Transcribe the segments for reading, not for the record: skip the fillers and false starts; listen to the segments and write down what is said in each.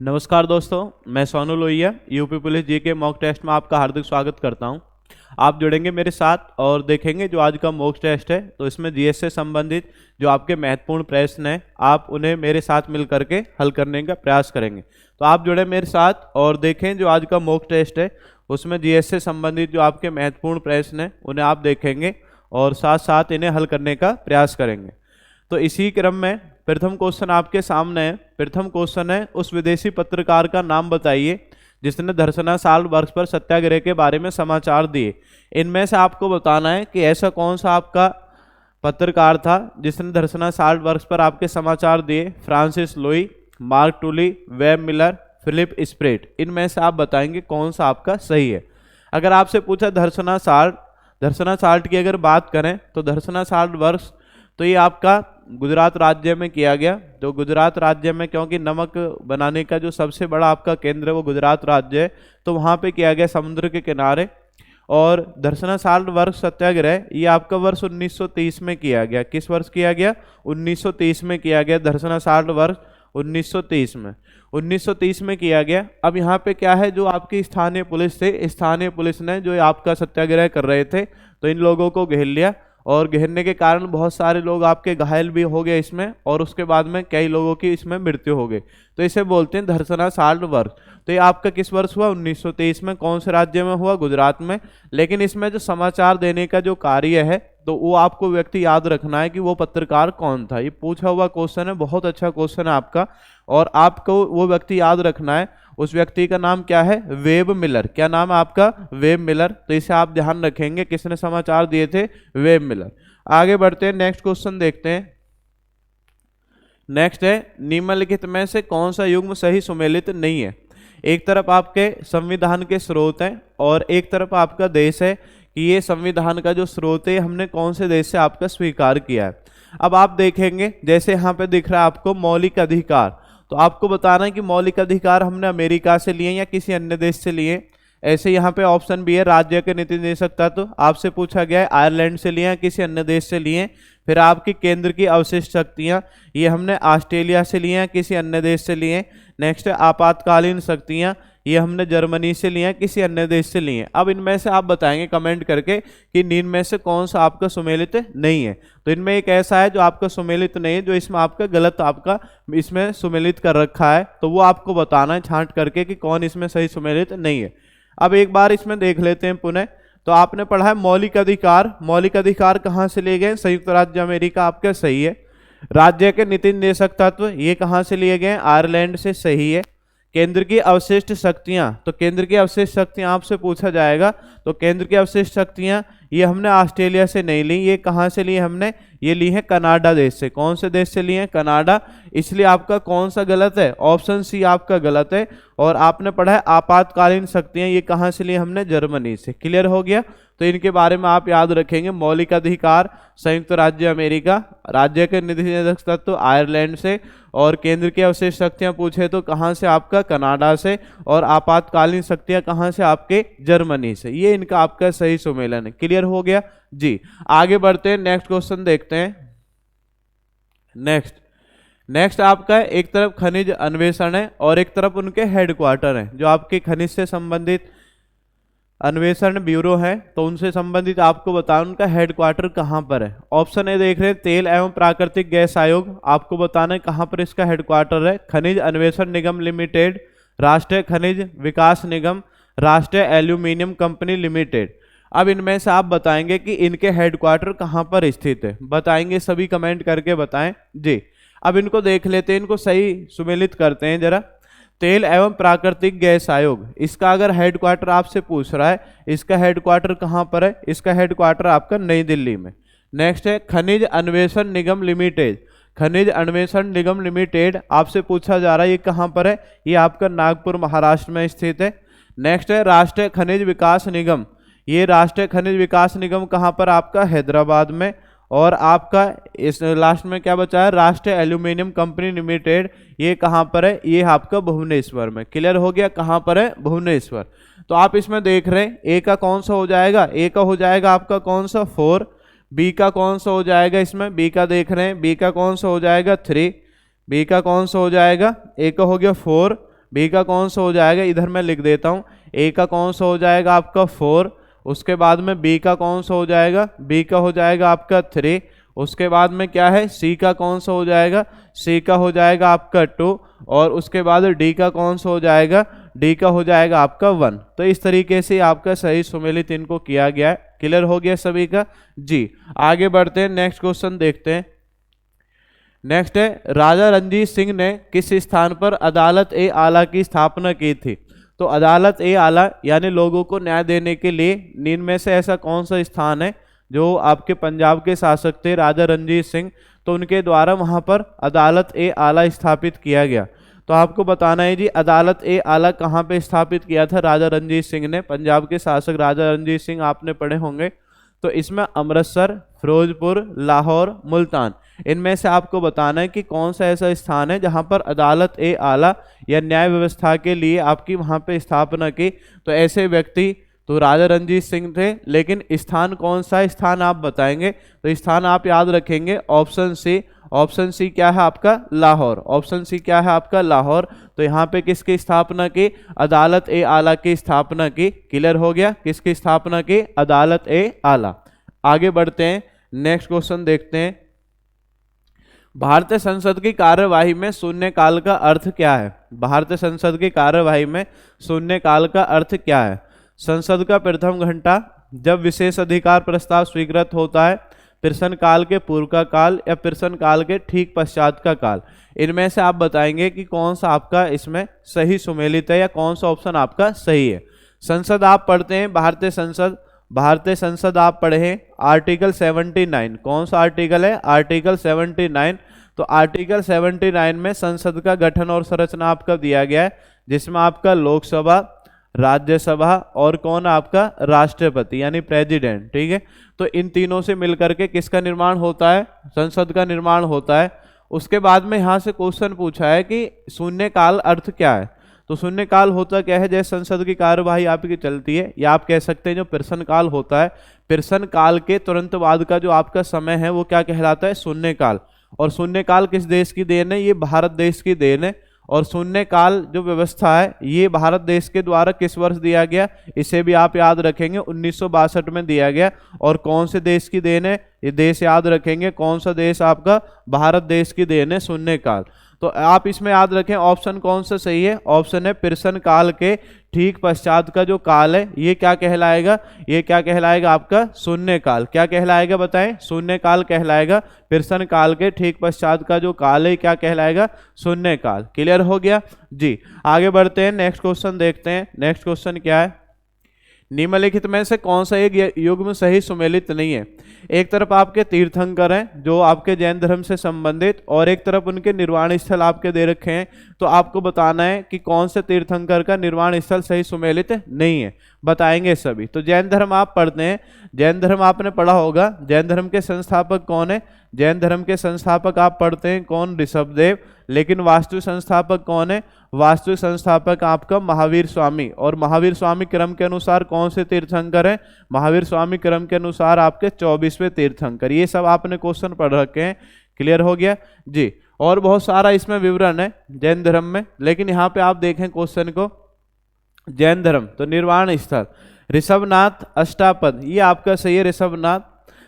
नमस्कार दोस्तों, मैं सोनू लोहिया यूपी पुलिस जी के मॉक टेस्ट में आपका हार्दिक स्वागत करता हूं। आप जुड़ेंगे मेरे साथ और देखेंगे जो आज का मॉक टेस्ट है, तो इसमें जीएस से संबंधित जो आपके महत्वपूर्ण प्रश्न हैं आप उन्हें मेरे साथ मिल करके हल करने का प्रयास करेंगे। तो आप जुड़े मेरे साथ और देखें जो आज का मॉक टेस्ट है उसमें जीएस से संबंधित जो आपके महत्वपूर्ण प्रश्न हैं उन्हें आप देखेंगे और साथ साथ इन्हें हल करने का प्रयास करेंगे। तो इसी क्रम में प्रथम क्वेश्चन आपके सामने है। प्रथम क्वेश्चन है, उस विदेशी पत्रकार का नाम बताइए जिसने धरसना साल्ट वर्क्स पर सत्याग्रह के बारे में समाचार दिए। इनमें से आपको बताना है कि ऐसा कौन सा आपका पत्रकार था जिसने धरसना साल्ट वर्क्स पर आपके समाचार दिए। Francis Low, Mark Tully, Webb Miller, Philip Spratt. इनमें से आप बताएंगे कौन सा आपका सही है। अगर आपसे पूछा धरसना साल्ट की अगर बात करें तो धरसना साल्ट वर्क्स तो ये आपका गुजरात राज्य में किया गया। तो गुजरात राज्य में, क्योंकि नमक बनाने का जो सबसे बड़ा आपका केंद्र है वो गुजरात राज्य है, तो वहाँ पे किया गया समुद्र के किनारे। और धरसना साल्ट वर्क्स सत्याग्रह ये आपका वर्ष 1930 में किया गया। किस वर्ष किया गया? 1930 में किया गया। धरसना साल्ट वर्क्स 1930 में किया गया। अब यहाँ पे क्या है, जो आपकी स्थानीय पुलिस थे, स्थानीय पुलिस ने जो आपका सत्याग्रह कर रहे थे तो इन लोगों को घेर लिया और घेरने के कारण बहुत सारे लोग आपके घायल भी हो गए इसमें, और उसके बाद में कई लोगों की इसमें मृत्यु हो गई। तो इसे बोलते हैं धरसना साल्ट वर्क्स। तो ये आपका किस वर्ष हुआ? 1923 में। कौन से राज्य में हुआ? गुजरात में। लेकिन इसमें जो समाचार देने का जो कार्य है तो वो आपको व्यक्ति याद रखना है कि वो पत्रकार कौन था। ये पूछा हुआ क्वेश्चन है, बहुत अच्छा क्वेश्चन है आपका, और आपको वो व्यक्ति याद रखना है। उस व्यक्ति का नाम क्या है? Web Miller. क्या नाम है आपका? Web Miller. तो इसे आप ध्यान रखेंगे, किसने समाचार दिए थे? Web Miller. आगे बढ़ते हैं, नेक्स्ट क्वेश्चन देखते हैं। नेक्स्ट है, निम्नलिखित में से कौन सा युग्म सही सुमेलित नहीं है? एक तरफ आपके संविधान के स्रोत हैं और एक तरफ आपका देश है कि ये संविधान का जो स्रोत है हमने कौन से देश से आपका स्वीकार किया है। अब आप देखेंगे जैसे यहाँ पे दिख रहा है आपको मौलिक अधिकार, तो आपको बताना है कि मौलिक अधिकार हमने अमेरिका से लिए या किसी अन्य देश से लिए। ऐसे यहाँ पे ऑप्शन भी है, राज्य के नीति निदेशक तत्व आपसे पूछा गया है आयरलैंड से लिए या किसी अन्य देश से लिए। फिर आपकी केंद्र की अवशिष्ट शक्तियाँ, ये हमने ऑस्ट्रेलिया से लिए या किसी अन्य देश से लिए। नेक्स्ट है आपातकालीन शक्तियाँ, ये हमने जर्मनी से लिए किसी अन्य देश से लिए। अब इनमें से आप बताएंगे कमेंट करके कि इनमें में से कौन सा आपका सुमेलित नहीं है। तो इनमें एक ऐसा है जो आपका सुमेलित नहीं है, जो इसमें आपका गलत आपका इसमें सुमेलित कर रखा है, तो वो आपको बताना है छांट करके कि कौन इसमें सही सुमेलित नहीं है। अब एक बार इसमें देख लेते हैं पुनः। तो आपने पढ़ा है मौलिक अधिकार। मौलिक अधिकार कहाँ से लिए गए? संयुक्त राज्य अमेरिका आपका सही है। राज्य के नीति निदेशक तत्व ये कहाँ से लिए गए? आयरलैंड से, सही है। केंद्र की अवशिष्ट शक्तियां, तो केंद्र की अवशिष्ट शक्तियां आपसे पूछा जाएगा, तो केंद्र की अवशिष्ट शक्तियां ये हमने ऑस्ट्रेलिया से नहीं ली, ये कहाँ से ली हमने? ये ली है कनाडा देश से। कौन से देश से लिए हैं? कनाडा। इसलिए आपका कौन सा गलत है? ऑप्शन सी आपका गलत है। और आपने पढ़ा है आपातकालीन शक्तियां, ये कहाँ से लिए हमने? जर्मनी से। क्लियर हो गया? तो इनके बारे में आप याद रखेंगे, मौलिक अधिकार संयुक्त राज्य अमेरिका, राज्य के नीति निदेशक तत्व आयरलैंड से, और केंद्र की अवशिष्ट शक्तियां पूछे तो कहाँ से? आपका कनाडा से। और आपातकालीन शक्तियां कहाँ से? आपके जर्मनी से। ये इनका आपका सही सुमेलन है। क्लियर हो गया जी? आगे बढ़ते हैं, नेक्स्ट क्वेश्चन देखते हैं। नेक्स्ट आपका एक तरफ खनिज अन्वेषण है और एक तरफ उनके हेडक्वार्टर हैं। जो आपके खनिज से संबंधित अन्वेषण ब्यूरो है तो उनसे संबंधित आपको बताओ उनका हेडक्वार्टर कहाँ पर है। ऑप्शन ए देख रहे हैं तेल एवं प्राकृतिक गैस आयोग, आपको बताना है कहाँ पर इसका हेडक्वार्टर है। खनिज अन्वेषण निगम लिमिटेड, राष्ट्रीय खनिज विकास निगम, राष्ट्रीय एल्यूमिनियम कंपनी लिमिटेड। अब इनमें से आप बताएंगे कि इनके हेडक्वार्टर कहाँ पर स्थित है। बताएंगे, सभी कमेंट करके बताएं जी। अब इनको देख लेते हैं, इनको सही सुमेलित करते हैं जरा। तेल एवं प्राकृतिक गैस आयोग, इसका अगर हेडक्वार्टर आपसे पूछ रहा है, इसका हेडक्वार्टर कहाँ पर है? इसका हेडक्वार्टर आपका नई दिल्ली में। नेक्स्ट है खनिज अन्वेषण निगम लिमिटेड। खनिज अन्वेषण निगम लिमिटेड आपसे पूछा जा रहा है ये कहाँ पर है? ये आपका नागपुर महाराष्ट्र में स्थित है। नेक्स्ट है राष्ट्रीय खनिज विकास निगम। ये राष्ट्रीय खनिज विकास निगम कहाँ पर? आपका हैदराबाद में। और आपका इस लास्ट में क्या बचा है? राष्ट्रीय एल्यूमिनियम कंपनी लिमिटेड, ये कहाँ पर है? ये आपका भुवनेश्वर में। क्लियर हो गया? कहाँ पर है? भुवनेश्वर। तो आप इसमें देख रहे हैं ए का कौन सा हो जाएगा? ए का हो जाएगा आपका कौन सा? 4। बी का कौन सा हो जाएगा? इसमें बी का देख रहे हैं, बी का कौन सा हो जाएगा? 3। बी का कौन सा हो जाएगा? ए का हो गया 4, बी का कौन सा हो जाएगा, इधर मैं लिख देता हूँ, ए का कौन सा हो जाएगा आपका 4, उसके बाद में बी का कौन सा हो जाएगा, बी का हो जाएगा आपका 3, उसके बाद में क्या है सी का कौन सा हो जाएगा, सी का हो जाएगा आपका 2, और उसके बाद डी का कौन सा हो जाएगा, डी का हो जाएगा आपका 1। तो इस तरीके से आपका सही सुमेलित इनको किया गया है। क्लियर हो गया सभी का जी। आगे बढ़ते हैं, नेक्स्ट क्वेश्चन देखते हैं। नेक्स्ट है, राजा रणजीत सिंह ने किस स्थान पर अदालत ए आला की स्थापना की थी। तो अदालत ए आला यानी लोगों को न्याय देने के लिए निम्न में से ऐसा कौन सा स्थान है जो आपके पंजाब के शासक थे राजा रणजीत सिंह, तो उनके द्वारा वहां पर अदालत ए आला स्थापित किया गया। तो आपको बताना है जी, अदालत ए आला कहाँ पे स्थापित किया था राजा रणजीत सिंह ने, पंजाब के शासक राजा रणजीत सिंह आपने पढ़े होंगे। तो इसमें अमृतसर, फिरोजपुर, लाहौर, मुल्तान, इनमें से आपको बताना है कि कौन सा ऐसा स्थान है जहां पर अदालत ए आला या न्याय व्यवस्था के लिए आपकी वहां पे स्थापना की। तो ऐसे व्यक्ति तो राजा रणजीत सिंह थे, लेकिन स्थान कौन सा स्थान आप बताएंगे। तो स्थान आप याद रखेंगे ऑप्शन सी। ऑप्शन सी क्या है आपका, लाहौर। ऑप्शन सी क्या है आपका, लाहौर। तो यहाँ पे किसकी स्थापना की, अदालत ए आला की स्थापना की। क्लियर हो गया, किसकी स्थापना की, अदालत ए आला। आगे बढ़ते हैं, नेक्स्ट क्वेश्चन देखते हैं। भारतीय संसद की कार्यवाही में शून्यकाल का अर्थ क्या है। भारतीय संसद की कार्यवाही में शून्यकाल का अर्थ क्या है। संसद का प्रथम घंटा, जब विशेष अधिकार प्रस्ताव स्वीकृत होता है, प्रश्न काल के पूर्व का काल या प्रश्न काल के ठीक पश्चात का काल। इनमें से आप बताएंगे कि कौन सा आपका इसमें सही सुमेलित है या कौन सा ऑप्शन आपका सही है। संसद आप पढ़ते हैं, भारतीय संसद, भारतीय संसद आप पढ़े हैं आर्टिकल 79। कौन सा आर्टिकल है, आर्टिकल 79। तो आर्टिकल 79 में संसद का गठन और संरचना आपका दिया गया है, जिसमें आपका लोकसभा, राज्यसभा और कौन आपका राष्ट्रपति यानी प्रेसिडेंट। ठीक है, तो इन तीनों से मिलकर के किसका निर्माण होता है, संसद का निर्माण होता है। उसके बाद में यहाँ से क्वेश्चन पूछा है कि शून्यकाल अर्थ क्या है। तो शून्यकाल होता क्या है, जैसे संसद की कार्यवाही आपकी चलती है, या आप कह सकते हैं जो प्रश्नकाल होता है, प्रश्नकाल के तुरंत बाद का जो आपका समय है वो क्या कहलाता है, शून्यकाल। और शून्यकाल किस देश की देन है, ये भारत देश की देन है। और शून्यकाल जो व्यवस्था है ये भारत देश के द्वारा किस वर्ष दिया गया, इसे भी आप याद रखेंगे 1962 में दिया गया। और कौन से देश की देन है, ये देश याद रखेंगे, कौन सा देश आपका, भारत देश की देन है शून्यकाल। तो आप इसमें याद रखें ऑप्शन कौन सा सही है, ऑप्शन है प्रश्न काल के ठीक पश्चात का जो काल है ये क्या कहलाएगा, ये क्या कहलाएगा आपका शून्यकाल। क्या कहलाएगा बताएं, शून्यकाल कहलाएगा। प्रश्न काल के ठीक पश्चात का जो काल है क्या कहलाएगा, शून्यकाल। क्लियर हो गया जी। आगे बढ़ते हैं, नेक्स्ट क्वेश्चन देखते हैं। नेक्स्ट क्वेश्चन क्या है, निम्नलिखित में से कौन सा एक युग्म सही सुमेलित नहीं है। एक तरफ आपके तीर्थंकर हैं जो आपके जैन धर्म से संबंधित, और एक तरफ उनके निर्वाण स्थल आपके दे रखे हैं। तो आपको बताना है कि कौन से तीर्थंकर का निर्वाण स्थल सही सुमेलित नहीं है, बताएंगे सभी। तो जैन धर्म आप पढ़ते हैं, जैन धर्म आपने पढ़ा होगा। जैन धर्म के संस्थापक कौन है, जैन धर्म के संस्थापक आप पढ़ते हैं कौन, ऋषभदेव। लेकिन वास्तु संस्थापक कौन है, वास्तु संस्थापक आपका महावीर स्वामी। और महावीर स्वामी क्रम के अनुसार कौन से तीर्थंकर हैं, महावीर स्वामी क्रम के अनुसार आपके 24वें तीर्थंकर। ये सब आपने क्वेश्चन पढ़ रखे हैं। क्लियर हो गया जी। और बहुत सारा इसमें विवरण है जैन धर्म में, लेकिन यहाँ पे आप देखें क्वेश्चन को, जैन धर्म तो निर्वाण स्थल ऋषभनाथ अष्टापद, ये आपका सही है ऋषभनाथ।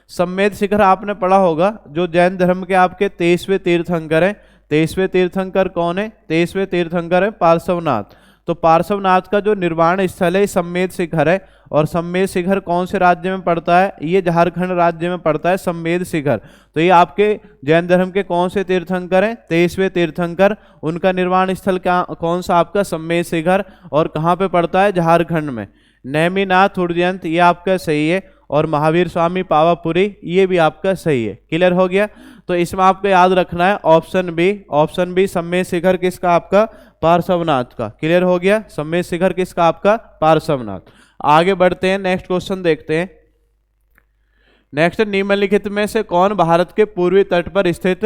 सम्मेद शिखर आपने पढ़ा होगा, जो जैन धर्म के आपके 23वें तीर्थंकर हैं। 23वें तीर्थंकर कौन है, 23वें तीर्थंकर है पार्श्वनाथ। तो पार्श्वनाथ का जो निर्वाण स्थल है सम्मेद शिखर है। और सम्मेद शिखर कौन से राज्य में पड़ता है, ये झारखंड राज्य में पड़ता है सम्मेद शिखर। तो ये आपके जैन धर्म के कौन से तीर्थंकर हैं, 23वें तीर्थंकर। उनका निर्वाण स्थल क्या, कौन सा आपका सम्मेद शिखर, और कहाँ पे पड़ता है, झारखंड में। नेमिनाथ उज्जैन ये आपका सही है। और महावीर स्वामी पावापुरी ये भी आपका सही है। क्लियर हो गया। तो इसमें आपको याद रखना है option B, option B Sammed Shikhar किसका, आपका पार्श्वनाथ का। क्लियर हो गया, सम्मेद शिखर किसका, आपका पार्श्वनाथ। आगे बढ़ते हैं, नेक्स्ट क्वेश्चन देखते हैं। नेक्स्ट, निम्नलिखित में से कौन भारत के पूर्वी तट पर स्थित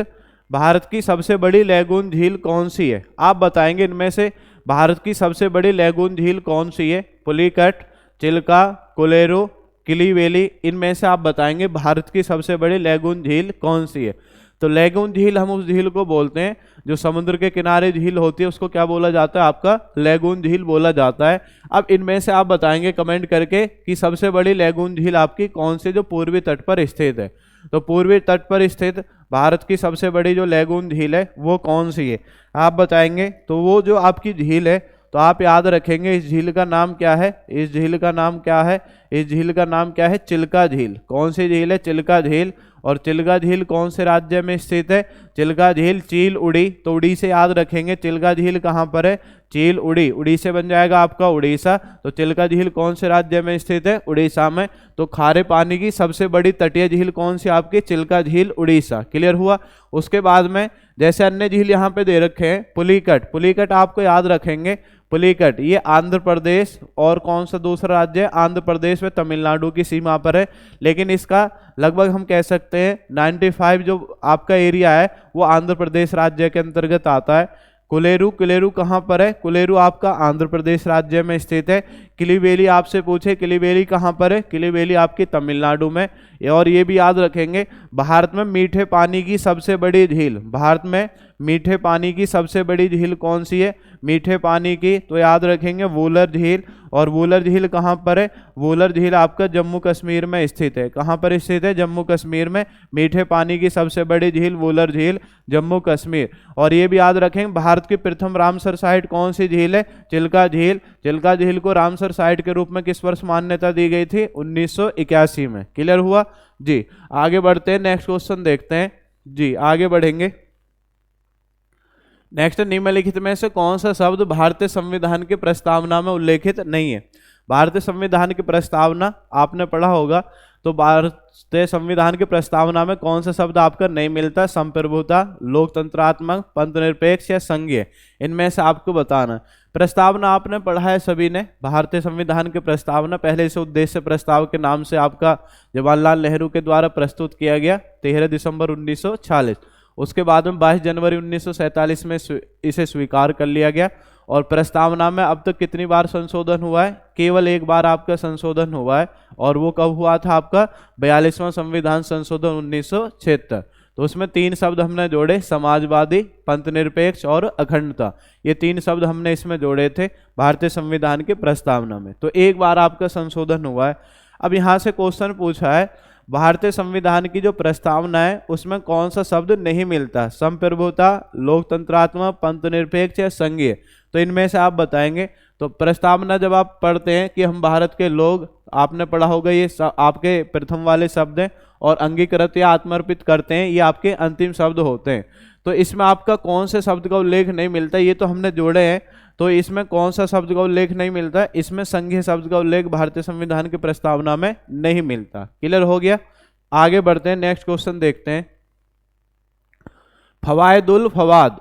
भारत की सबसे बड़ी लैगून झील कौन सी है। आप बताएंगे इनमें से भारत की सबसे बड़ी लैगून झील कौन सी है। पुलिकट, चिल्का, कोलेरू, किलीवेली, इनमें से आप बताएंगे भारत की सबसे बड़ी लैगून झील कौन सी है। तो लैगून झील हम उस झील को बोलते हैं जो समुद्र के किनारे झील होती है, उसको क्या बोला जाता है, आपका लैगून झील बोला जाता है। अब इनमें से आप बताएंगे कमेंट करके कि सबसे बड़ी लैगून झील आपकी कौन सी जो पूर्वी तट पर स्थित है। तो पूर्वी तट पर स्थित भारत की सबसे बड़ी जो लैगून झील है वो कौन सी है, आप बताएंगे। तो वो जो आपकी झील है, तो आप याद रखेंगे इस झील का नाम क्या है, इस झील का नाम क्या है, इस झील का नाम क्या है, चिल्का झील। कौन सी झील है, चिल्का झील। और चिल्का झील कौन से राज्य में स्थित है, चिल्का झील चील उड़ी। तो उड़ी से याद रखेंगे चिल्का झील कहाँ पर है, चील उड़ी। उड़ी से बन जाएगा आपका उड़ीसा। तो चिल्का झील कौन से राज्य में स्थित है, उड़ीसा में। तो खारे पानी की सबसे बड़ी तटीय झील कौन सी आपकी, चिल्का झील उड़ीसा। क्लियर हुआ। उसके बाद में जैसे अन्य झील यहाँ पे दे रखे हैं, पुलिकट। पुलिकट आपको याद रखेंगे, पुलिकट ये आंध्र प्रदेश और कौन सा दूसरा राज्य है, आंध्र प्रदेश व तमिलनाडु की सीमा पर है। लेकिन इसका लगभग हम कह सकते हैं 95 जो आपका एरिया है वो आंध्र प्रदेश राज्य के अंतर्गत आता है। कुलेरू, कुलेरू कहाँ पर है, कुलेरू आपका आंध्र प्रदेश राज्य में स्थित है। किलीवेली आपसे पूछे, किलीवेली कहाँ पर है, किलीवेली आपकी तमिलनाडु में। और ये भी याद रखेंगे भारत में मीठे पानी की सबसे बड़ी झील, भारत में मीठे पानी की सबसे बड़ी झील कौन सी है, मीठे पानी की। तो याद रखेंगे वूलर झील। और वूलर झील कहाँ पर है, वूलर झील आपका जम्मू कश्मीर में स्थित है। कहाँ पर स्थित है, जम्मू कश्मीर में। मीठे पानी की सबसे बड़ी झील वूलर झील, जम्मू कश्मीर। और ये भी याद रखेंगे भारत की प्रथम रामसर साइट कौन सी झील है, चिल्का झील। चिल्का झील को रामसर साइट के रूप में किस वर्ष मान्यता दी गई थी, 1981 में। क्लियर हुआ जी। आगे बढ़ते हैं, नेक्स्ट क्वेश्चन देखते हैं जी, आगे बढ़ेंगे। नेक्स्ट, निम्नलिखित में से कौन सा शब्द भारतीय संविधान की प्रस्तावना में उल्लेखित नहीं है। भारतीय संविधान की प्रस्तावना आपने पढ़ा होगा, तो भारतीय संविधान की प्रस्तावना में कौन सा शब्द आपका नहीं मिलता, संप्रभुता, लोकतंत्रात्मक, पंथनिरपेक्ष या संघीय। इनमें से आपको बताना। प्रस्तावना आपने पढ़ा है सभी ने, भारतीय संविधान की प्रस्तावना पहले से उद्देश्य प्रस्ताव के नाम से आपका जवाहरलाल नेहरू के द्वारा प्रस्तुत किया गया 13 दिसंबर 1946। उसके बाद में 22 जनवरी 1947 में इसे स्वीकार कर लिया गया। और प्रस्तावना में अब तक कितनी बार संशोधन हुआ है, केवल एक बार आपका संशोधन हुआ है। और वो कब हुआ था, आपका 42वां संविधान संशोधन 1976। तो उसमें 3 शब्द हमने जोड़े, समाजवादी, पंथनिरपेक्ष और अखंडता। ये 3 शब्द हमने इसमें जोड़े थे भारतीय संविधान की प्रस्तावना में। तो एक बार आपका संशोधन हुआ है। अब यहाँ से क्वेश्चन पूछा है, भारतीय संविधान की जो प्रस्तावना है उसमें कौन सा शब्द नहीं मिलता, संप्रभुता, लोकतंत्रात्मक, पंथनिरपेक्ष या संघीय। तो इनमें से आप बताएंगे। तो प्रस्तावना जब आप पढ़ते हैं कि हम भारत के लोग, आपने पढ़ा होगा ये आपके प्रथम वाले शब्द हैं। और अंगीकृत या आत्मर्पित करते हैं, ये आपके अंतिम शब्द होते हैं। तो इसमें आपका कौन से शब्द का उल्लेख नहीं मिलता, ये तो हमने जोड़े हैं। तो इसमें कौन सा शब्द का उल्लेख नहीं मिलता है, इसमें संघीय शब्द का उल्लेख भारतीय संविधान की प्रस्तावना में नहीं मिलता। क्लियर हो गया। आगे बढ़ते हैं, नेक्स्ट क्वेश्चन देखते हैं। फवायदुल फवाद,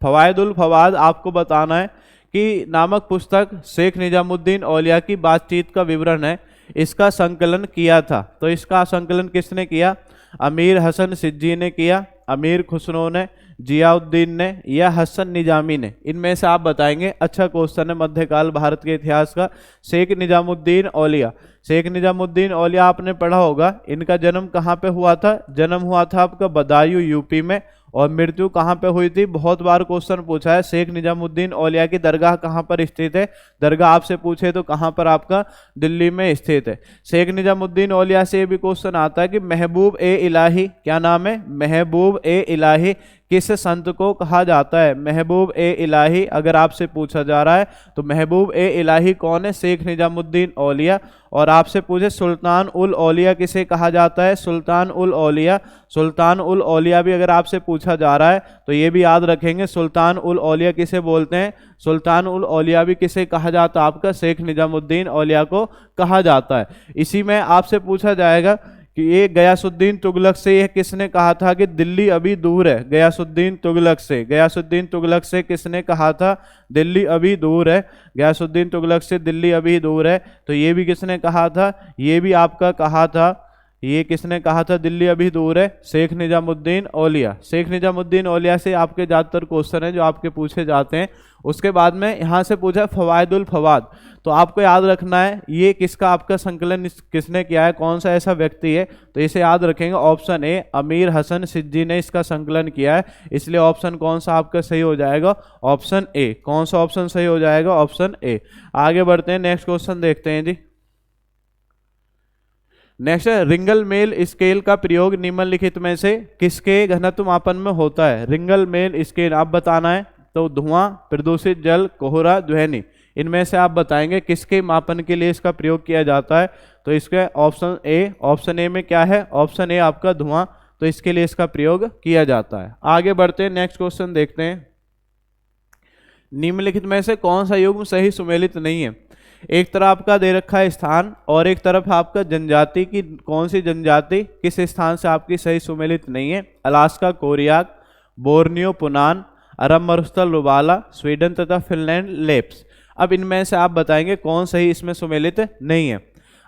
फवायदुल फवाद आपको बताना है कि नामक पुस्तक शेख निजामुद्दीन औलिया की बातचीत का विवरण है, इसका संकलन किया था। तो इसका संकलन किसने किया, अमीर हसन सिद्दी ने किया, अमीर खुसरो ने, जियाउद्दीन ने या हसन निजामी ने। इनमें से आप बताएंगे। अच्छा क्वेश्चन है मध्यकाल भारत के इतिहास का। शेख निजामुद्दीन औलिया, शेख निजामुद्दीन औलिया आपने पढ़ा होगा, इनका जन्म कहाँ पे हुआ था, जन्म हुआ था आपका बदायूं यूपी में। और मृत्यु कहाँ पे हुई थी, बहुत बार क्वेश्चन पूछा है। शेख निजामुद्दीन औलिया की दरगाह कहाँ पर स्थित है, दरगाह आपसे पूछे तो कहाँ पर, आपका दिल्ली में स्थित है। शेख निजामुद्दीन औलिया से भी क्वेश्चन आता है कि महबूब ए इलाही, क्या नाम है, महबूब ए इलाही किस संत को कहा जाता है, महबूब ए इलाही अगर आपसे पूछा जा रहा है तो महबूब ए इलाही कौन है, शेख निजामुद्दीन औलिया। और आपसे पूछे सुल्तान उल औलिया किसे कहा जाता है, सुल्तान उल औलिया, सुल्तान उल औलिया भी अगर आपसे पूछा जा रहा है तो ये भी याद रखेंगे, सुल्तान उल औलिया किसे बोलते हैं, सुल्तान उल औलिया भी किसे कहा जाता है, आपका शेख निजामुद्दीन औलिया को कहा जाता है। इसी में आपसे पूछा जाएगा कि ये गयासुद्दीन तुगलक से यह किसने कहा था कि दिल्ली अभी दूर है, गयासुद्दीन तुगलक से, गयासुद्दीन तुगलक से किसने कहा था, दिल्ली अभी दूर है, गयासुद्दीन तुगलक से दिल्ली अभी दूर है। तो ये भी किसने कहा था, ये भी आपका कहा था ये किसने कहा था दिल्ली अभी दूर है? शेख निजामुद्दीन औलिया। शेख निजामुद्दीन औलिया से आपके ज़्यादातर क्वेश्चन हैं जो आपके पूछे जाते हैं। उसके बाद में यहाँ से पूछा फवायदुल फवाद, तो आपको याद रखना है ये किसका आपका संकलन किसने किया है, कौन सा ऐसा व्यक्ति है, तो इसे याद रखेंगे ऑप्शन ए अमीर हसन सिद्दी ने इसका संकलन किया है। इसलिए ऑप्शन कौन सा आपका सही हो जाएगा? Option A. कौन सा ऑप्शन सही हो जाएगा? Option A. आगे बढ़ते हैं, नेक्स्ट क्वेश्चन देखते हैं जी। नेक्स्ट है रिंगल मेल स्केल का प्रयोग निम्नलिखित में से किसके घनत्व मापन में होता है? रिंगल मेल स्केल आप बताना है, तो धुआं, प्रदूषित जल, कोहरा, ध्वनि, इनमें से आप बताएंगे किसके मापन के लिए इसका प्रयोग किया जाता है। तो इसका ऑप्शन ए में क्या है? ऑप्शन ए आपका धुआं, तो इसके लिए इसका प्रयोग किया जाता है। आगे बढ़ते हैं, नेक्स्ट क्वेश्चन देखते हैं। निम्नलिखित में से कौन सा युग्म सही सुमेलित नहीं है? एक तरफ आपका दे रखा है स्थान और एक तरफ आपका जनजाति की, कौन सी जनजाति किस स्थान से आपकी सही सुमेलित नहीं है? अलास्का कोरियाक, बोर्नियो पुनान, अरब मरुस्थल रुबाला, स्वीडन तथा फिनलैंड लेप्स। अब इनमें से आप बताएंगे कौन सही इसमें सुमेलित नहीं है।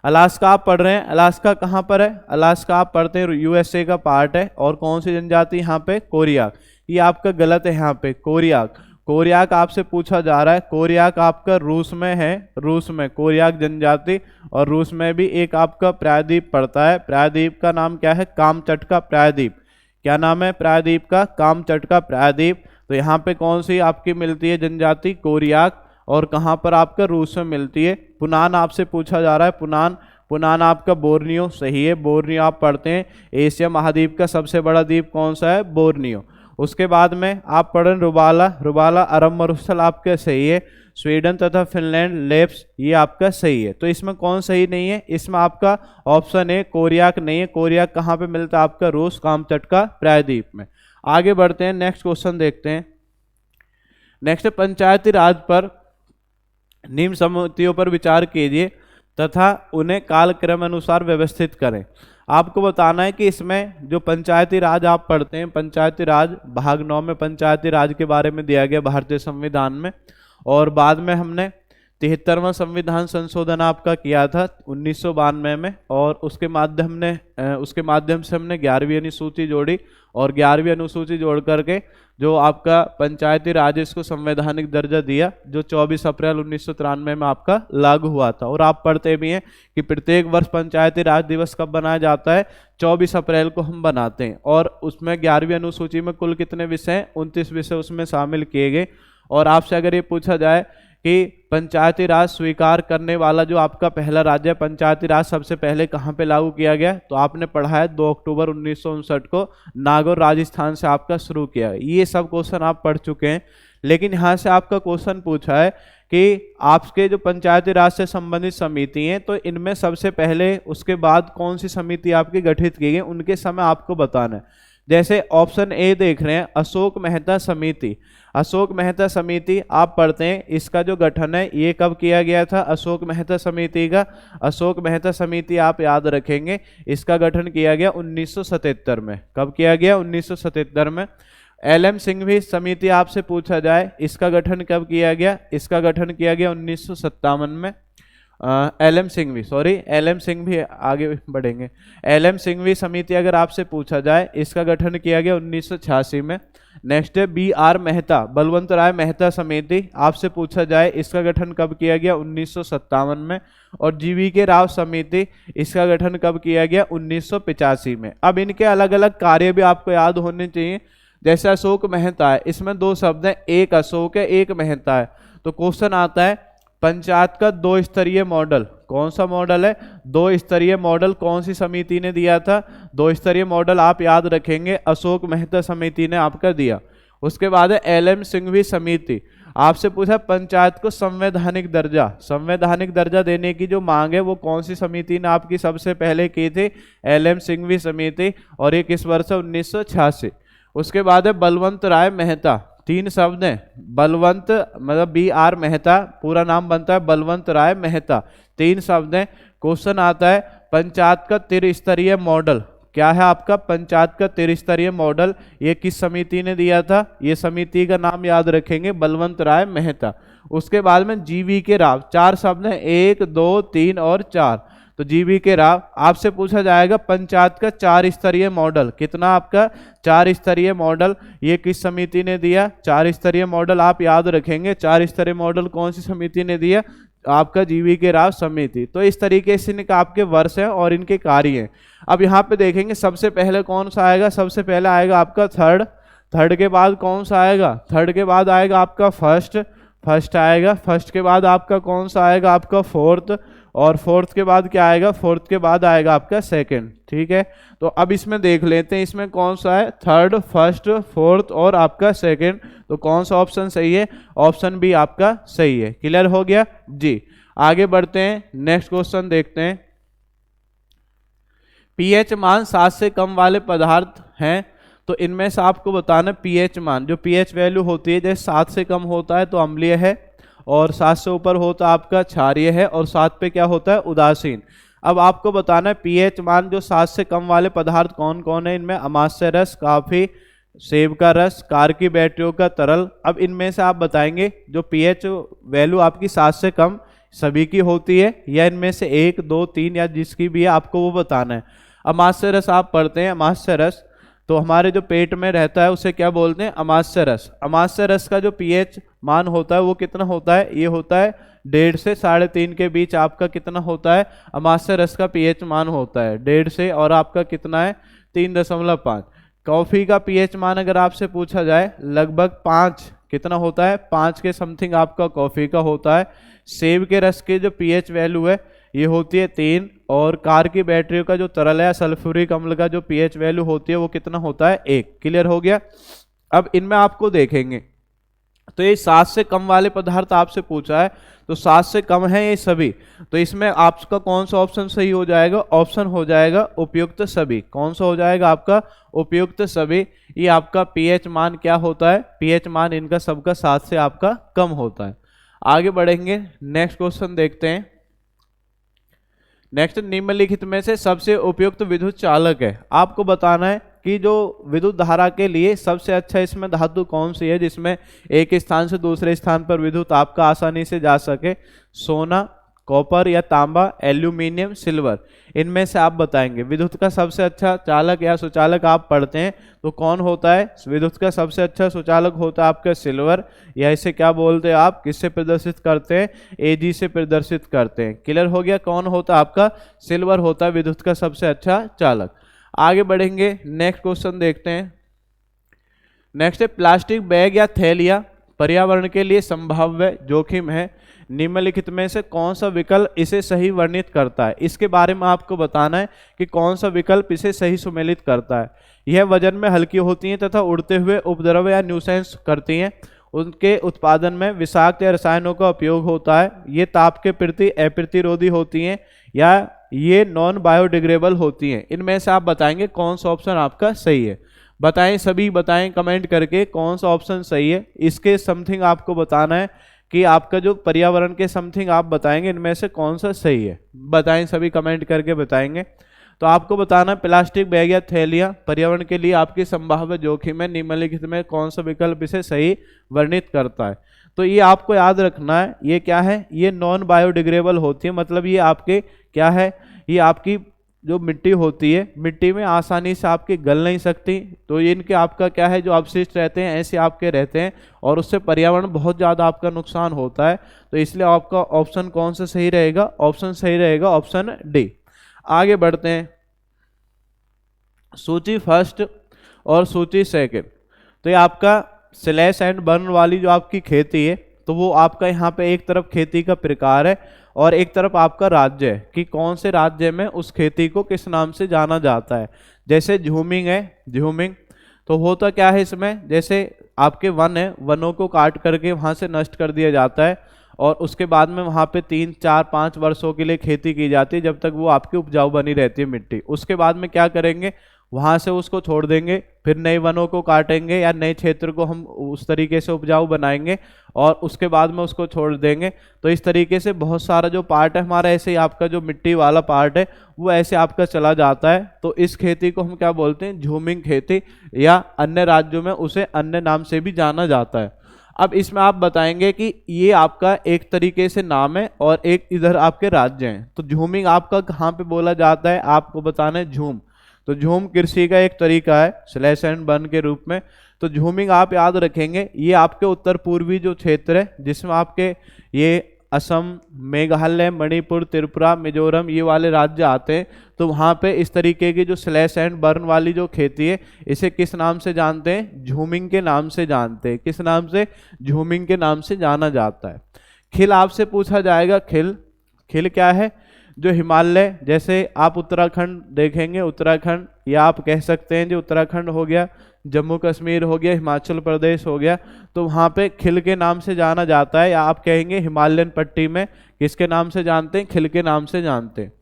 अलास्का आप पढ़ रहे हैं, अलास्का कहाँ पर है? अलास्का आप पढ़ते हैं यूएसए का पार्ट है। और कौन सी जनजाति यहाँ पे? कोरियाक। ये आपका गलत है, यहाँ पे कोरियाक। कोरियाक आपसे पूछा जा रहा है, कोरियाक आपका रूस में है, रूस में कोरियाक जनजाति, और रूस में भी एक आपका प्रायद्वीप पड़ता है। प्रायद्वीप का नाम क्या है? कामचटका प्रायद्वीप। क्या नाम है प्रायद्वीप का? कामचटका प्रायद्वीप। तो यहाँ पे कौन सी आपकी मिलती है जनजाति? कोरियाक। और कहाँ पर आपका? रूस में मिलती है। पुनान आपसे पूछा जा रहा है, पुनान आपका बोर्नियो, सही है, बोर्नियो आप पढ़ते हैं। एशिया महाद्वीप का सबसे बड़ा द्वीप कौन सा है? बोर्नियो। उसके बाद में आप पढ़ रहे रुबाला अरब मरुस्थल आपका सही है। स्वीडन तथा फिनलैंड लेप्स ये आपका सही है। तो इसमें कौन सही नहीं है? इसमें आपका ऑप्शन ए कोरियाक नहीं है। कोरियाक कहाँ पे मिलता है? आपका रूस कामचटका प्रायद्वीप में। आगे बढ़ते हैं, नेक्स्ट क्वेश्चन देखते हैं। नेक्स्ट पंचायती राज पर निम्न समितियों पर विचार कीजिए तथा उन्हें कालक्रम अनुसार व्यवस्थित करें। आपको बताना है कि इसमें जो पंचायती राज आप पढ़ते हैं, पंचायती राज भाग 9 में पंचायती राज के बारे में दिया गया भारतीय संविधान में। और बाद में हमने 73वां संविधान संशोधन आपका किया था 1992 में, और उसके माध्यम से हमने 11वीं अनुसूची जोड़ी, और 11वीं अनुसूची जोड़ करके जो आपका पंचायती राज इसको संवैधानिक दर्जा दिया, जो 24 अप्रैल 1993 में आपका लागू हुआ था। और आप पढ़ते भी हैं कि प्रत्येक वर्ष पंचायती राज दिवस कब बनाया जाता है? 24 अप्रैल को हम बनाते हैं। और उसमें 11वीं अनुसूची में कुल कितने विषय? 29 विषय उसमें शामिल किए गए। और आपसे अगर ये पूछा जाए कि पंचायती राज स्वीकार करने वाला जो आपका पहला राज्य है, पंचायती राज सबसे पहले कहाँ पे लागू किया गया, तो आपने पढ़ा है 2 अक्टूबर 1959 को नागौर राजस्थान से आपका शुरू किया है। ये सब क्वेश्चन आप पढ़ चुके हैं। लेकिन यहाँ से आपका क्वेश्चन पूछा है कि आपके जो पंचायती राज से संबंधित समिति हैं, तो इनमें सबसे पहले उसके बाद कौन सी समिति आपकी गठित की गई, उनके समय आपको बताना है। जैसे ऑप्शन ए देख रहे हैं, अशोक मेहता समिति। अशोक मेहता समिति आप पढ़ते हैं, इसका जो गठन है ये कब किया गया था? अशोक मेहता समिति का, अशोक मेहता समिति आप याद रखेंगे, इसका गठन किया गया 1977 में। कब किया गया? 1977 में। एल.एम. सिंघवी समिति आपसे पूछा जाए, इसका गठन कब किया गया? इसका गठन किया गया 1957 में। एल.एम. सिंघवी आगे बढ़ेंगे। एल.एम. सिंघवी समिति अगर आपसे पूछा जाए, इसका गठन किया गया 1986 में। नेक्स्ट है बी.आर. मेहता, बलवंत राय मेहता समिति, आपसे पूछा जाए इसका गठन कब किया गया? 1957 में। और जी.वी.के. राव समिति, इसका गठन कब किया गया? 1985 में। अब इनके अलग अलग कार्य भी आपको याद होने चाहिए। जैसे अशोक मेहता है, इसमें 2 शब्द हैं, एक अशोक है, एक मेहता है। तो क्वेश्चन आता है पंचायत का 2 स्तरीय मॉडल, कौन सा मॉडल है? 2 स्तरीय मॉडल कौन सी समिति ने दिया था? 2 स्तरीय मॉडल आप याद रखेंगे, अशोक मेहता समिति ने आपका दिया। उसके बाद है एल.एम. सिंघवी समिति, आपसे पूछा पंचायत को संवैधानिक दर्जा देने की जो मांग है वो कौन सी समिति ने आपकी सबसे पहले की थी? एल.एम. सिंघवी समिति। और ये किस वर्ष? 1986। उसके बाद है बलवंत राय मेहता, 3 शब्द हैं, बलवंत मतलब बी.आर. मेहता, पूरा नाम बनता है बलवंत राय मेहता, 3 शब्द हैं। क्वेश्चन आता है पंचायत का त्रिस्तरीय मॉडल, क्या है आपका पंचायत का त्रिस्तरीय मॉडल, ये किस समिति ने दिया था? ये समिति का नाम याद रखेंगे, बलवंत राय मेहता। उसके बाद में जी.वी.के. राव, 4 शब्द हैं, 1, 2, 3 और 4। तो जीवी के राव। आपसे पूछा जाएगा पंचायत का 4 स्तरीय मॉडल, कितना आपका 4 स्तरीय मॉडल, ये किस समिति ने दिया? 4 स्तरीय मॉडल आप याद रखेंगे, 4 स्तरीय मॉडल कौन सी समिति ने दिया? आपका जीवी के राव समिति। तो इस तरीके से इनका आपके वर्ष है और इनके कार्य हैं। अब यहाँ पे देखेंगे सबसे पहले कौन सा आएगा, सबसे पहले आएगा आपका थर्ड के बाद कौन सा आएगा? थर्ड के बाद आएगा आपका फर्स्ट आएगा, फर्स्ट के बाद आपका कौन सा आएगा? आपका फोर्थ, और फोर्थ के बाद क्या आएगा? फोर्थ के बाद आएगा आपका सेकंड। ठीक है, तो अब इसमें देख लेते हैं इसमें कौन सा है, थर्ड, फर्स्ट, फोर्थ और आपका सेकंड। तो कौन सा ऑप्शन सही है? ऑप्शन बी आपका सही है। क्लियर हो गया जी। आगे बढ़ते हैं, नेक्स्ट क्वेश्चन देखते हैं। पीएच मान 7 से कम वाले पदार्थ हैं, तो इनमें से आपको बताना पीएच मान, जो पीएच वैल्यू होती है, जैसे 7 से कम होता है तो अम्लीय है, और 7 से ऊपर होता है आपका क्षारीय है, और 7 पे क्या होता है? उदासीन। अब आपको बताना है पीएच मान जो 7 से कम वाले पदार्थ कौन कौन है। इनमें अमाशय रस, काफी, सेब का रस, कार की बैटरियों का तरल। अब इनमें से आप बताएंगे जो पीएच वैल्यू आपकी 7 से कम सभी की होती है, या इनमें से 1, 2, 3 या जिसकी भी है आपको वो बताना है। अमाशय रस आप पढ़ते हैं, अमाशय रस तो हमारे जो पेट में रहता है उसे क्या बोलते हैं? अमाशय रस। अमाशय रस का जो पीएच मान होता है वो कितना होता है? ये होता है 1.5 से 3.5 के बीच आपका कितना होता है? अमाशय रस का पीएच मान होता है 1.5 से, और आपका कितना है? 3.5। कॉफी का पीएच मान अगर आपसे पूछा जाए लगभग 5, कितना होता है? 5 के समथिंग आपका कॉफी का होता है। सेब के रस की जो पीएच वैल्यू है ये होती है 3, और कार की बैटरियों का जो तरल है सल्फ्यूरिक अम्ल का जो पीएच वैल्यू होती है वो कितना होता है? 1। क्लियर हो गया। अब इनमें आपको देखेंगे तो ये 7 से कम वाले पदार्थ आपसे पूछा है, तो 7 से कम है ये सभी, तो इसमें आपका कौन सा ऑप्शन सही हो जाएगा? ऑप्शन हो जाएगा उपयुक्त सभी। कौन सा हो जाएगा आपका? उपयुक्त सभी। ये आपका पीएच मान क्या होता है? पीएच मान इनका सबका 7 से आपका कम होता है। आगे बढ़ेंगे, नेक्स्ट क्वेश्चन देखते हैं। नेक्स्ट, निम्नलिखित में से सबसे उपयुक्त विद्युत चालक है। आपको बताना है कि जो विद्युत धारा के लिए सबसे अच्छा इसमें धातु कौन सी है जिसमें एक स्थान से दूसरे स्थान पर विद्युत आपका आसानी से जा सके। सोना, कॉपर या तांबा, एल्यूमिनियम, सिल्वर। इनमें से आप बताएंगे विद्युत का सबसे अच्छा चालक या सुचालक आप पढ़ते हैं तो कौन होता है? विद्युत का सबसे अच्छा सुचालक होता है आपका सिल्वर, या इसे क्या बोलते हैं आप? किससे प्रदर्शित करते हैं? एजी से प्रदर्शित करते हैं। क्लियर हो गया। कौन होता है आपका? सिल्वर होता है विद्युत का सबसे अच्छा चालक। आगे बढ़ेंगे, नेक्स्ट क्वेश्चन देखते हैं। नेक्स्ट है, प्लास्टिक बैग या थैलियाँ पर्यावरण के लिए संभाव्य जोखिम है। निम्नलिखित में से कौन सा विकल्प इसे सही वर्णित करता है? इसके बारे में आपको बताना है कि कौन सा विकल्प इसे सही सुमेलित करता है। यह वजन में हल्की होती हैं तथा उड़ते हुए उपद्रव या न्यूसेंस करती हैं। उनके उत्पादन में विषाक्त या रसायनों का उपयोग होता है। ये ताप के प्रति अप्रतिरोधी होती हैं, या ये नॉन बायोडिग्रेडेबल होती हैं। इनमें से आप बताएंगे कौन सा ऑप्शन आपका सही है। बताएं, सभी बताएं कमेंट करके कौन सा ऑप्शन सही है। इसके समथिंग आपको बताना है कि आपका जो पर्यावरण के समथिंग आप बताएंगे इनमें से कौन सा सही है। बताएं, सभी कमेंट करके बताएंगे। तो आपको बताना प्लास्टिक बैग या थैलियाँ पर्यावरण के लिए आपकी संभाव्य जोखिम है। निम्नलिखित में कौन सा विकल्प इसे सही वर्णित करता है? तो ये आपको याद रखना है, ये क्या है? ये नॉन बायोडिग्रेडेबल होती है, मतलब ये आपके क्या है? ये आपकी जो मिट्टी होती है, मिट्टी में आसानी से आपके गल नहीं सकती, तो इनके आपका क्या है? जो अवशिष्ट रहते हैं ऐसे आपके रहते हैं, और उससे पर्यावरण बहुत ज़्यादा आपका नुकसान होता है। तो इसलिए आपका ऑप्शन कौन सा सही रहेगा? ऑप्शन सही रहेगा ऑप्शन डी। आगे बढ़ते हैं, सूची फर्स्ट और सूची सेकंड। तो ये आपका स्लैश एंड बर्न वाली जो आपकी खेती है, तो वो आपका यहाँ पे एक तरफ खेती का प्रकार है और एक तरफ आपका राज्य है कि कौन से राज्य में उस खेती को किस नाम से जाना जाता है। जैसे झूमिंग है, झूमिंग तो होता क्या है इसमें? जैसे आपके वन है, वनों को काट करके वहाँ से नष्ट कर दिया जाता है, और उसके बाद में वहाँ पे 3, 4, 5 वर्षों के लिए खेती की जाती है जब तक वो आपकी उपजाऊ बनी रहती है मिट्टी। उसके बाद में क्या करेंगे? वहाँ से उसको छोड़ देंगे, फिर नए वनों को काटेंगे या नए क्षेत्र को हम उस तरीके से उपजाऊ बनाएंगे और उसके बाद में उसको छोड़ देंगे। तो इस तरीके से बहुत सारा जो पार्ट है हमारा, ऐसे ही आपका जो मिट्टी वाला पार्ट है वो ऐसे आपका चला जाता है। तो इस खेती को हम क्या बोलते हैं? झूमिंग खेती, या अन्य राज्यों में उसे अन्य नाम से भी जाना जाता है। अब इसमें आप बताएंगे कि ये आपका एक तरीके से नाम है और एक इधर आपके राज्य हैं। तो झूमिंग आपका कहाँ पे बोला जाता है, आपको बताना है झूम। तो झूम कृषि का एक तरीका है स्लैश एंड बर्न के रूप में। तो झूमिंग आप याद रखेंगे, ये आपके उत्तर पूर्वी जो क्षेत्र है जिसमें आपके ये असम, मेघालय, मणिपुर, त्रिपुरा, मिजोरम ये वाले राज्य आते हैं। तो वहाँ पे इस तरीके की जो स्लैश एंड बर्न वाली जो खेती है इसे किस नाम से जानते हैं, झूमिंग के नाम से जानते हैं। किस नाम से, झूमिंग के नाम से जाना जाता है। खिल आपसे पूछा जाएगा, खिल, खिल क्या है, जो हिमालय, जैसे आप उत्तराखंड देखेंगे, उत्तराखंड या आप कह सकते हैं जो उत्तराखंड हो गया, जम्मू कश्मीर हो गया, हिमाचल प्रदेश हो गया, तो वहाँ पे खिल के नाम से जाना जाता है। या आप कहेंगे हिमालयन पट्टी में किसके नाम से जानते हैं, खिल के नाम से जानते हैं।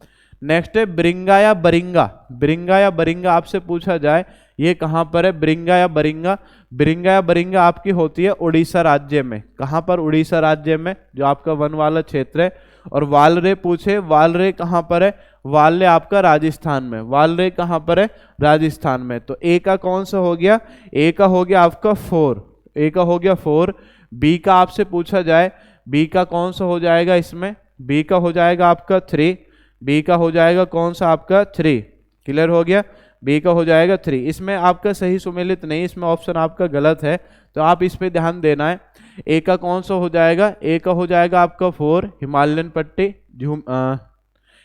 नेक्स्ट है ब्रिंगा या बरिंगा। ब्रिंगा या बरिंगा आपसे पूछा जाए ये कहाँ पर है, ब्रिंगा या बरिंगा। ब्रिंगा या बरिंगा आपकी होती है उड़ीसा राज्य में। कहाँ पर, उड़ीसा राज्य में, जो आपका वन वाला क्षेत्र है। और वालरे पूछे, वालरे कहाँ पर है, वालरे आपका राजस्थान में। वालरे कहाँ पर है, राजस्थान में। तो ए का कौन सा हो गया, ए का हो गया आपका 4, ए का हो गया 4। बी का आपसे पूछा जाए, बी का कौन सा हो जाएगा इसमें, बी का हो जाएगा आपका 3। बी का हो जाएगा कौन सा आपका 3। क्लियर हो गया, बी का हो जाएगा 3। इसमें आपका सही सुमेलित नहीं, इसमें ऑप्शन आपका गलत है, तो आप इस पे ध्यान देना है। ए का कौन सा हो जाएगा, ए का हो जाएगा आपका 4 हिमालयन पट्टी,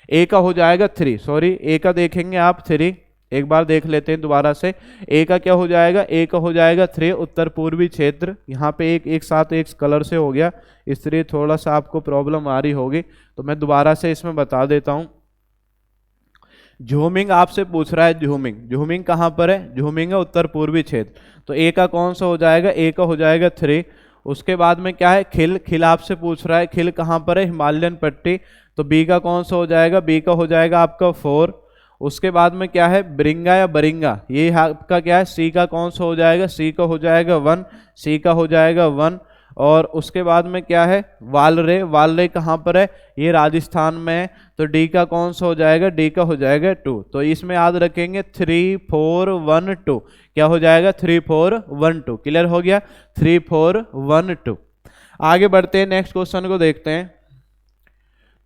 ए का हो जाएगा 3, सॉरी ए का देखेंगे आप 3, एक बार देख लेते हैं दोबारा से। ए का क्या हो जाएगा, ए का हो जाएगा 3 उत्तर पूर्वी क्षेत्र। यहाँ पे एक साथ एक कलर से हो गया, इसलिए थोड़ा सा आपको प्रॉब्लम आ रही होगी, तो मैं दोबारा से इसमें बता देता हूँ। झूमिंग आपसे पूछ रहा है, झूमिंग, झूमिंग कहाँ पर है, झूमिंग है उत्तर पूर्वी क्षेत्र। तो ए का कौन सा हो जाएगा, ए का हो जाएगा 3। उसके बाद में क्या है, खिल, खिल आपसे पूछ रहा है, खिल कहाँ पर है, हिमालयन पट्टी। तो बी का कौन सा हो जाएगा, बी का हो जाएगा आपका 4। उसके बाद में क्या है, ब्रिंगा या बरिंगा, ये आपका क्या है, सी का कौन सा हो जाएगा, सी का हो जाएगा 1, सी का हो जाएगा 1। और उसके बाद में क्या है, वालरे, वालरे कहाँ पर है, ये राजस्थान में है। तो डी का कौन सा हो जाएगा, डी का हो जाएगा 2। तो इसमें याद रखेंगे 3 4 1 2, क्या हो जाएगा 3 4 1 2। क्लियर हो गया, 3 4 1 2। आगे बढ़ते हैं, नेक्स्ट क्वेश्चन को देखते हैं।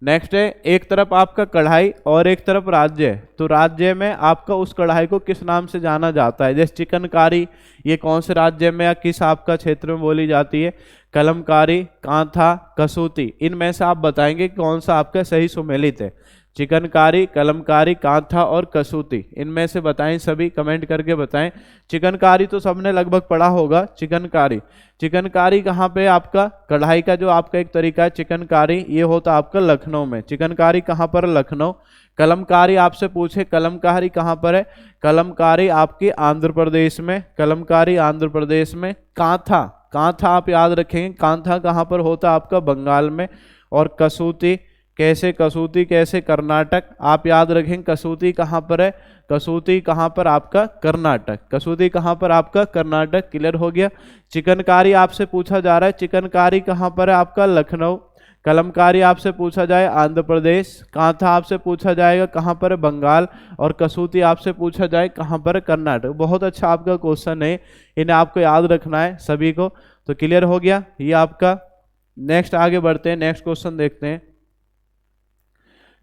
नेक्स्ट है, एक तरफ आपका कढ़ाई और एक तरफ राज्य है। तो राज्य में आपका उस कढ़ाई को किस नाम से जाना जाता है, जैसे चिकनकारी, ये कौन से राज्य में या किस आपका क्षेत्र में बोली जाती है, कलमकारी, कांथा, कसूती, इनमें से आप बताएंगे कौन सा आपका सही सुमेलित है। चिकनकारी, कलमकारी, कांथा और कसूती, इनमें से बताएं, सभी कमेंट करके बताएं। चिकनकारी तो सबने लगभग पढ़ा होगा, चिकनकारी। चिकनकारी कहाँ पे आपका, कढ़ाई का जो आपका एक तरीका है चिकनकारी, ये होता आपका लखनऊ में। चिकनकारी कहाँ पर, लखनऊ। कलमकारी आपसे पूछे, कलमकारी कहाँ पर है, कलमकारी आपकी आंध्र प्रदेश में, कलमकारी आंध्र प्रदेश में। कांथा, कांथा आप याद रखेंगे, कांथा कहाँ पर होता आपका बंगाल में। और कसूती, कैसे, कसूती कैसे, कर्नाटक, आप याद रखेंगे कसूती कहाँ पर है, कसूती कहाँ पर आपका कर्नाटक, कसूती कहाँ पर आपका कर्नाटक। क्लियर हो गया। चिकनकारी आपसे पूछा जा रहा है, चिकनकारी कहाँ पर है आपका लखनऊ। कलमकारी आपसे पूछा जाए आंध्र प्रदेश। कांथा आपसे पूछा जाएगा कहाँ पर है, बंगाल। और कसूती आपसे पूछा जाए कहाँ पर है, कर्नाटक। बहुत अच्छा आपका क्वेश्चन है, इन्हें आपको याद रखना है सभी को। तो क्लियर हो गया ये आपका। नेक्स्ट आगे बढ़ते हैं, नेक्स्ट क्वेश्चन देखते हैं।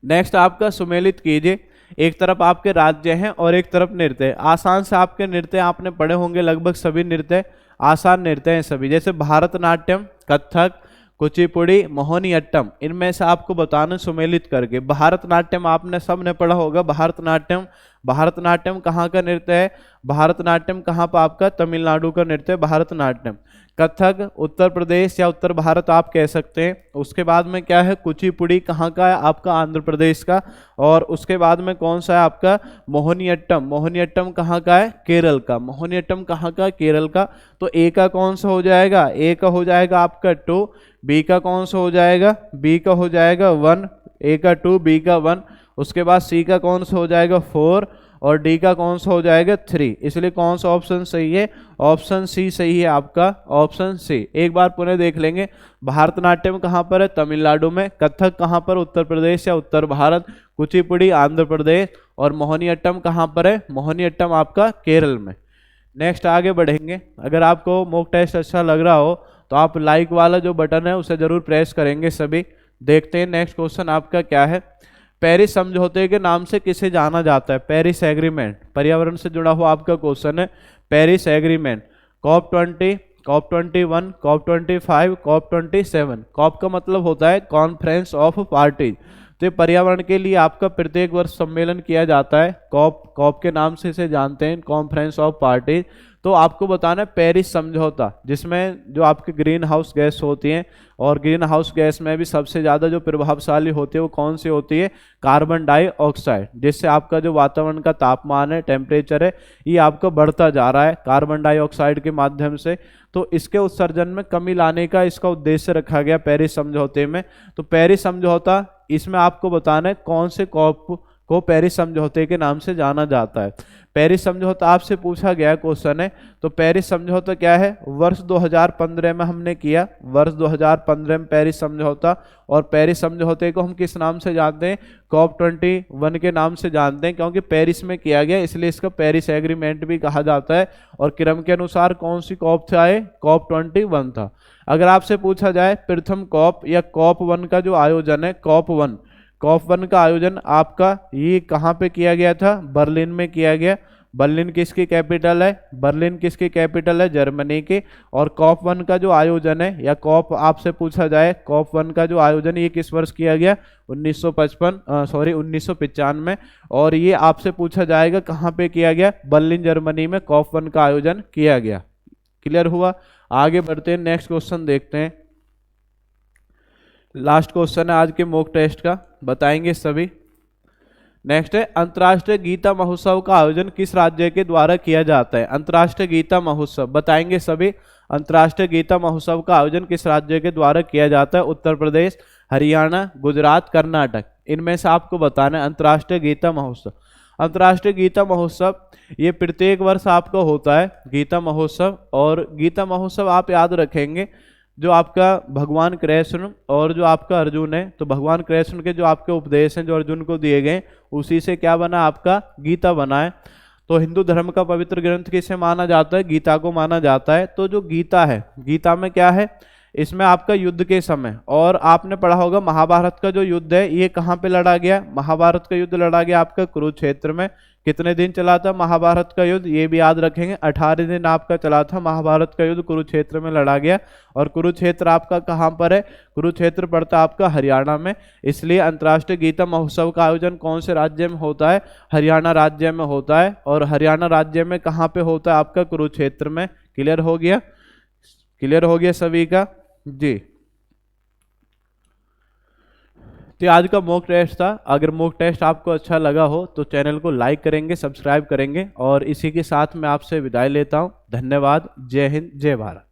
नेक्स्ट आपका सुमेलित कीजिए, एक तरफ आपके राज्य हैं और एक तरफ नृत्य है। आसान से आपके नृत्य आपने पढ़े होंगे, लगभग सभी नृत्य आसान नृत्य हैं सभी, जैसे भारतनाट्यम, कथक, कुचिपुड़ी, मोहिनीअट्टम, इनमें से आपको बताना सुमेलित करके। भारतनाट्यम आपने सबने पढ़ा होगा, भारतनाट्यम। भारतनाट्यम कहाँ का नृत्य है, भारतनाट्यम कहाँ पर आपका, तमिलनाडु का नृत्य है भारतनाट्यम। कथक उत्तर प्रदेश या उत्तर भारत आप कह सकते हैं। उसके बाद में क्या है, कुचिपुड़ी कहाँ का है आपका, आंध्र प्रदेश का। और उसके बाद में कौन सा है आपका, मोहिनीअट्टम। मोहिनीअट्टम कहाँ का है, केरल का। मोहिनीअट्टम कहाँ का, केरल का। तो ए का कौन सा हो जाएगा, ए का हो जाएगा आपका 2। बी का कौन सा हो जाएगा, बी का हो जाएगा 1। ए का 2, बी का 1। उसके बाद सी का कौन सा हो जाएगा 4 और डी का कौन सा हो जाएगा 3। इसलिए कौन सा ऑप्शन सही है, ऑप्शन सी सही है आपका, ऑप्शन सी। एक बार पुनः देख लेंगे, भारतनाट्यम कहाँ पर है, तमिलनाडु में। कथक कहाँ पर, उत्तर प्रदेश या उत्तर भारत। कुचिपुड़ी आंध्र प्रदेश। और मोहिनीअट्टम कहाँ पर है, मोहिनीअट्टम आपका केरल में। नेक्स्ट आगे बढ़ेंगे। अगर आपको मॉक टेस्ट अच्छा लग रहा हो तो आप लाइक वाला जो बटन है उसे जरूर प्रेस करेंगे सभी। देखते हैं नेक्स्ट क्वेश्चन आपका क्या है। पेरिस समझौते के नाम से किसे जाना जाता है? पेरिस एग्रीमेंट, पर्यावरण से जुड़ा हुआ आपका क्वेश्चन है। Paris agreement, COP 20, COP 21, COP 25, COP 27। COP का मतलब होता है कॉन्फ्रेंस ऑफ पार्टीज। तो ये पर्यावरण के लिए आपका प्रत्येक वर्ष सम्मेलन किया जाता है। कॉप के नाम से इसे जानते हैं, कॉन्फ्रेंस ऑफ पार्टीज। तो आपको बताना है पेरिस समझौता, जिसमें जो आपकी ग्रीन हाउस गैस होती हैं, और ग्रीन हाउस गैस में भी सबसे ज़्यादा जो प्रभावशाली होती है वो कौन सी होती है? कार्बन डाइऑक्साइड, जिससे आपका जो वातावरण का तापमान है, टेम्परेचर है, ये आपका बढ़ता जा रहा है कार्बन डाइऑक्साइड के माध्यम से। तो इसके उत्सर्जन में कमी लाने का इसका उद्देश्य रखा गया पेरिस समझौते में। तो पेरिस समझौता, इसमें आपको बताना है कौन से कॉप को पेरिस समझौते के नाम से जाना जाता है। पेरिस समझौता आपसे पूछा गया क्वेश्चन है। तो पेरिस समझौता क्या है? वर्ष 2015 में हमने किया, वर्ष 2015 में पेरिस समझौता। और पेरिस समझौते को हम किस नाम से जानते हैं? COP 21 के नाम से जानते हैं, क्योंकि पेरिस में किया गया इसलिए इसका पेरिस एग्रीमेंट भी कहा जाता है। और क्रम के अनुसार कौन सी COP से आए? COP 21 था। अगर आपसे पूछा जाए प्रथम COP या COP 1 का जो आयोजन है, COP 1 का आयोजन आपका ये कहाँ पे किया गया था? बर्लिन में किया गया। बर्लिन किसकी कैपिटल है? बर्लिन किसकी कैपिटल है? जर्मनी की। और COP 1 का जो आयोजन है, या COP आपसे पूछा जाए COP 1 का जो आयोजन ये किस वर्ष किया गया? 1995 में। और ये आपसे पूछा जाएगा कहाँ पे किया गया? बर्लिन जर्मनी में COP 1 का आयोजन किया गया। क्लियर हुआ? आगे बढ़ते हैं, नेक्स्ट क्वेश्चन देखते हैं। लास्ट क्वेश्चन है आज के मॉक टेस्ट का, बताएंगे सभी। नेक्स्ट है, अंतर्राष्ट्रीय गीता महोत्सव का आयोजन किस राज्य के द्वारा किया जाता है? अंतर्राष्ट्रीय गीता महोत्सव, बताएंगे सभी। अंतर्राष्ट्रीय गीता महोत्सव का आयोजन किस राज्य के द्वारा किया जाता है? उत्तर प्रदेश, हरियाणा, गुजरात, कर्नाटक। इनमें से आपको बताना है अंतर्राष्ट्रीय गीता महोत्सव। अंतर्राष्ट्रीय गीता महोत्सव ये प्रत्येक वर्ष आपका होता है गीता महोत्सव। और गीता महोत्सव आप याद रखेंगे, जो आपका भगवान कृष्ण और जो आपका अर्जुन है, तो भगवान कृष्ण के जो आपके उपदेश हैं जो अर्जुन को दिए गए, उसी से क्या बना? आपका गीता बना है। तो हिंदू धर्म का पवित्र ग्रंथ किसे माना जाता है? गीता को माना जाता है। तो जो गीता है, गीता में क्या है? इसमें आपका युद्ध के समय, और आपने पढ़ा होगा महाभारत का जो युद्ध है ये कहाँ पे लड़ा गया? महाभारत का युद्ध लड़ा गया आपका कुरुक्षेत्र में। कितने दिन चला था महाभारत का युद्ध? ये भी याद रखेंगे, 18 दिन आपका चला था महाभारत का युद्ध, कुरुक्षेत्र में लड़ा गया। और कुरुक्षेत्र आपका कहाँ पर है? कुरुक्षेत्र पड़ता आपका हरियाणा में। इसलिए अंतर्राष्ट्रीय गीता महोत्सव का आयोजन कौन से राज्य में होता है? हरियाणा राज्य में होता है। और हरियाणा राज्य में कहाँ पे होता है? आपका कुरुक्षेत्र में। क्लियर हो गया? क्लियर हो गया सभी का जी। तो आज का मॉक टेस्ट था। अगर मॉक टेस्ट आपको अच्छा लगा हो तो चैनल को लाइक करेंगे, सब्सक्राइब करेंगे। और इसी के साथ मैं आपसे विदाई लेता हूं। धन्यवाद। जय हिंद, जय भारत।